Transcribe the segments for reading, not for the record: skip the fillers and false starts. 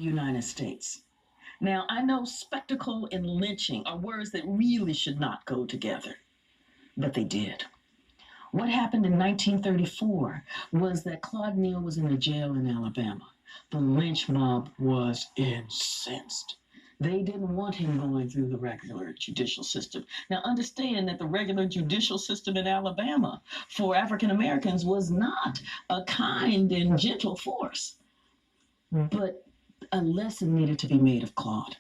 United States. Now, I know spectacle and lynching are words that really should not go together, but they did. What happened in 1934 was that Claude Neal was in a jail in Alabama. The lynch mob was incensed. They didn't want him going through the regular judicial system. Now, understand that the regular judicial system in Alabama for African Americans was not a kind and gentle force. But a lesson needed to be made of Claude.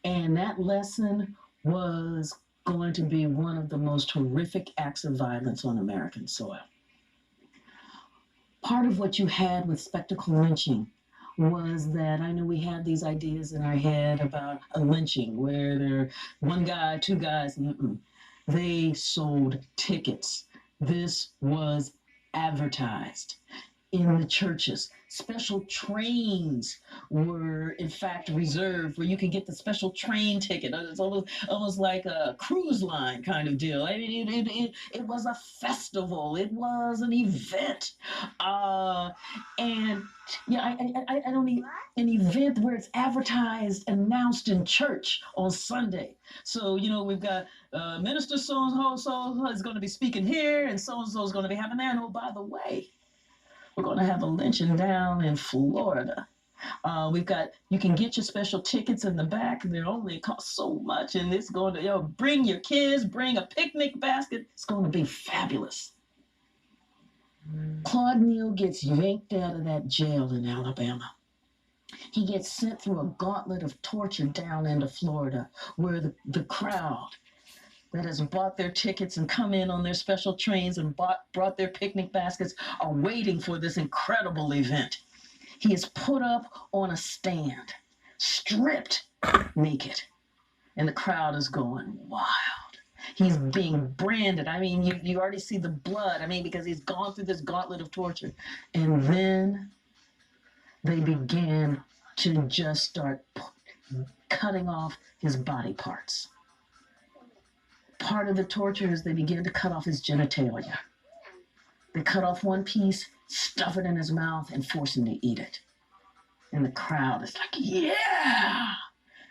And that lesson was going to be one of the most horrific acts of violence on American soil. Part of what you had with spectacle lynching was that I know we had these ideas in our head about a lynching where there one guy, two guys, they sold tickets. This was advertised in the churches. Special trains were, in fact, reserved where you could get the special train ticket. It's almost like a cruise line kind of deal. I mean, it was a festival. It was an event. And yeah, I don't need an event where it's advertised, announced in church on Sunday. So, we've got Minister so-and-so is going to be speaking here, and so-and-so is going to be having there. And oh, by the way, we're going to have a lynching down in Florida. You can get your special tickets in the back. They only cost so much, and it's going to, bring your kids, bring a picnic basket. It's going to be fabulous. Claude Neal gets yanked out of that jail in Alabama. He gets sent through a gauntlet of torture down into Florida, where the crowd that has bought their tickets and come in on their special trains and brought their picnic baskets are waiting for this incredible event. He is put up on a stand, stripped naked, and the crowd is going wild. He's being branded. I mean, you already see the blood. I mean, because he's gone through this gauntlet of torture. And then they began to just start cutting off his body parts. Part of the torture is they began to cut off his genitalia. They cut off one piece, stuff it in his mouth, and force him to eat it. And the crowd is like, yeah!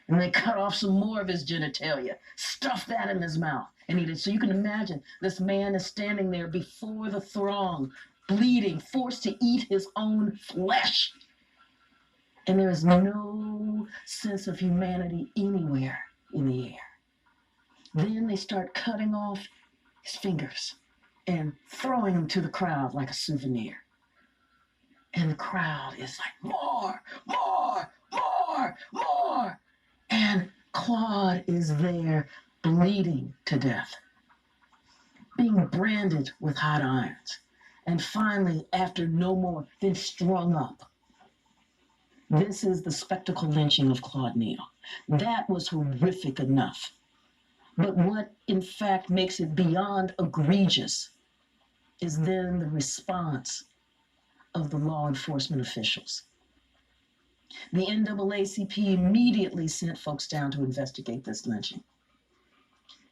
And they cut off some more of his genitalia, stuff that in his mouth, and eat it. So you can imagine this man is standing there before the throng, bleeding, forced to eat his own flesh. And there is no sense of humanity anywhere in the air. Then they start cutting off his fingers and throwing them to the crowd like a souvenir. And the crowd is like, more, more, more, more. And Claude is there bleeding to death, being branded with hot irons. And finally, after no more, then strung up. This is the spectacle lynching of Claude Neal. That was horrific enough. But what, in fact, makes it beyond egregious is then the response of the law enforcement officials. The NAACP immediately sent folks down to investigate this lynching.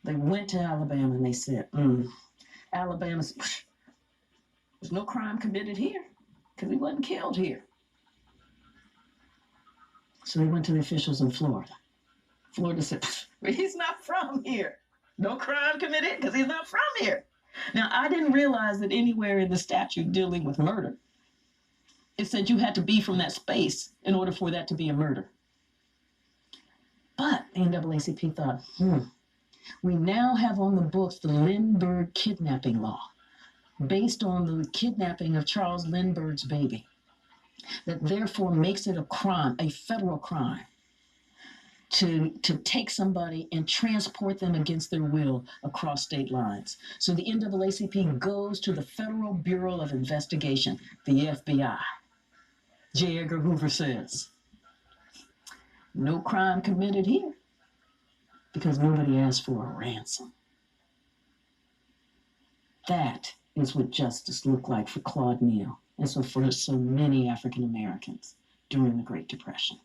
They went to Alabama and they said, Alabama's, there's no crime committed here because he wasn't killed here. So they went to the officials in Florida. Florida said, he's not from here. No crime committed because he's not from here. Now, I didn't realize that anywhere in the statute dealing with murder, it said you had to be from that space in order for that to be a murder. But the NAACP thought, we now have on the books the Lindbergh kidnapping law, based on the kidnapping of Charles Lindbergh's baby, that therefore makes it a crime, a federal crime, to take somebody and transport them against their will across state lines. So the NAACP goes to the Federal Bureau of Investigation, the FBI. J. Edgar Hoover says, no crime committed here because nobody asked for a ransom. That is what justice looked like for Claude Neal and so for so many African Americans during the Great Depression.